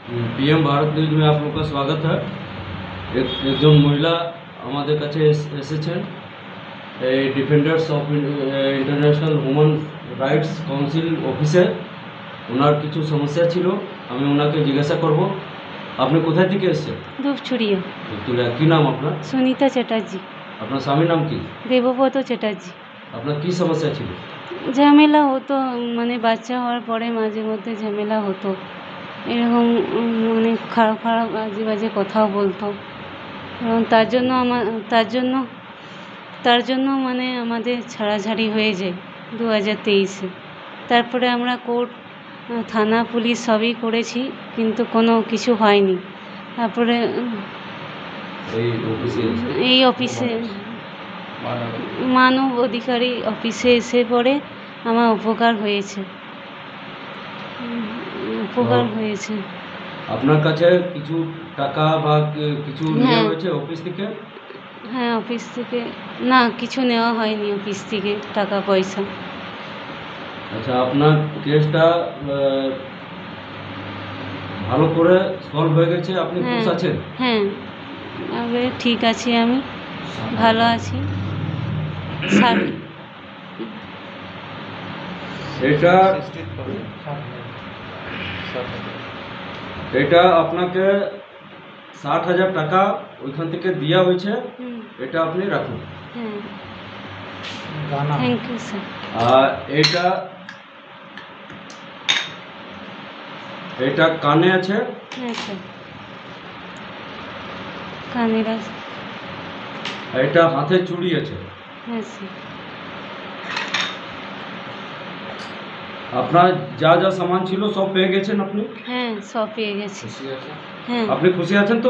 PM Bharat news में आप लोग का स्वागत है। একজন মহিলা আমাদের কাছে এসেছেন, এই defenders of international human rights council অফিসে। ওনার কিছু সমস্যা ছিল, আমি ওনাকে জিজ্ঞাসা করব। আপনি কোথায় থেকে এসেছেন? ধূপছড়িয়া। ধূপছড়িয়া। কী নাম আপনার? সুনিতা চ্যাটার্জি। আপনার স্বামীর নাম কি? দেবব্রত চ্যাটার্জি। আপনার কী সমস্যা ছিল? ঝামেলা হতো, মানে বাচ্চা হওয়ার পরে মাঝে মধ্যে ঝামেলা হতো, এরকম মানে খারাপ খারাপ বাজে বাজে কথাও বলতো। এবং তার জন্য মানে আমাদের ছাড়াছাড়ি হয়ে যায় 2023-এ। তারপরে আমরা কোর্ট, থানা, পুলিশ সবই করেছি, কিন্তু কোনো কিছু হয়নি। তারপরে এই অফিসে মানব অধিকারী অফিসে এসে পরে আমার উপকার হয়েছে। আপনার কাছে কিছু টাকা বা কিছু নেওয়া হয়েছে অফিস থেকে? হ্যাঁ, অফিস থেকে না, কিছু নেওয়া হয়নি অফিস থেকে টাকা পয়সা। আচ্ছা, আপনার কেসটা ভালো করে সলভ হয়ে গেছে, আপনি খুশ আছেন? হ্যাঁ, আমি ঠিক আছি, আমি ভালো আছি। এটা আপনাকে 60,000 টাকা ওইখান থেকে দেওয়া হয়েছে, এটা আপনি রাখুন। Thank you sir. আর এটা কানে আছে? হ্যাঁ স্যার, কানের আছে। এটা হাতে চুড়ি আছে? হ্যাঁ স্যার। আপনার যা যা সামান ছিল সব পেয়ে গেছেন আপনি? হ্যাঁ, সব পেয়ে গেছি। হ্যাঁ। আপনি খুশি আছেন তো?